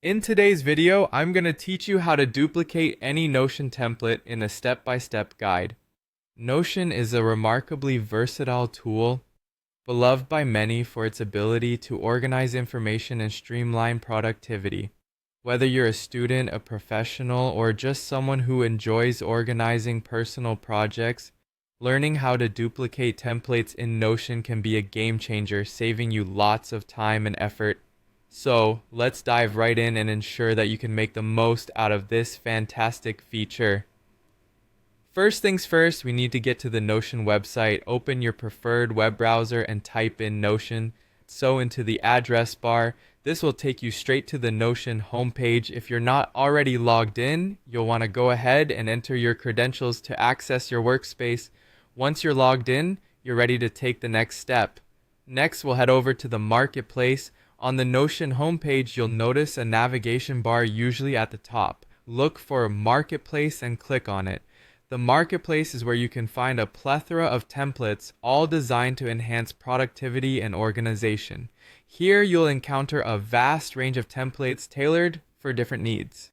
In today's video, I'm going to teach you how to duplicate any Notion template in a step-by-step guide. Notion is a remarkably versatile tool, beloved by many for its ability to organize information and streamline productivity. Whether you're a student, a professional, or just someone who enjoys organizing personal projects, learning how to duplicate templates in Notion can be a game changer, saving you lots of time and effort. So let's dive right in and ensure that you can make the most out of this fantastic feature. First things first, we need to get to the Notion website. Open your preferred web browser and type in Notion. So into the address bar, this will take you straight to the Notion homepage. If you're not already logged in, you'll want to go ahead and enter your credentials to access your workspace. Once you're logged in, you're ready to take the next step. Next, we'll head over to the marketplace. On the Notion homepage, you'll notice a navigation bar usually at the top. Look for Marketplace and click on it. The Marketplace is where you can find a plethora of templates, all designed to enhance productivity and organization. Here, you'll encounter a vast range of templates tailored for different needs.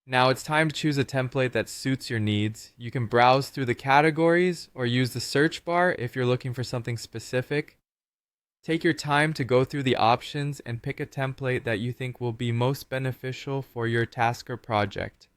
Now it's time to choose a template that suits your needs. You can browse through the categories or use the search bar if you're looking for something specific. Take your time to go through the options and pick a template that you think will be most beneficial for your task or project.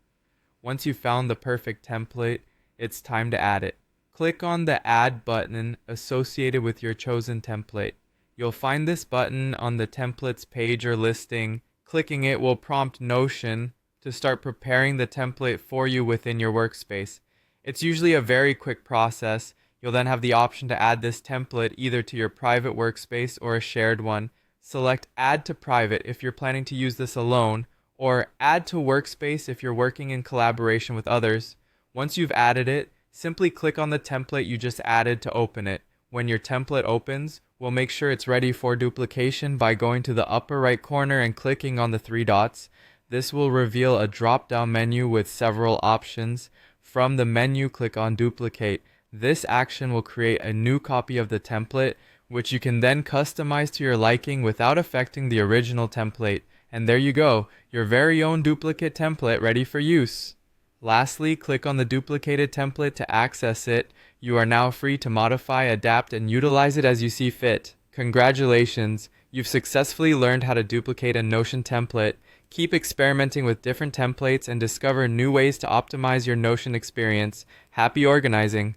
Once you've found the perfect template, it's time to add it. Click on the Add button associated with your chosen template. You'll find this button on the templates page or listing. Clicking it will prompt Notion to start preparing the template for you within your workspace. It's usually a very quick process. You'll then have the option to add this template either to your private workspace or a shared one. Select Add to Private if you're planning to use this alone, or Add to Workspace if you're working in collaboration with others. Once you've added it, simply click on the template you just added to open it. When your template opens, we'll make sure it's ready for duplication by going to the upper right corner and clicking on the three dots. This will reveal a drop-down menu with several options. From the menu, click on Duplicate. This action will create a new copy of the template, which you can then customize to your liking without affecting the original template. And there you go, your very own duplicate template ready for use. Lastly, click on the duplicated template to access it. You are now free to modify, adapt, and utilize it as you see fit. Congratulations, you've successfully learned how to duplicate a Notion template. Keep experimenting with different templates and discover new ways to optimize your Notion experience. Happy organizing!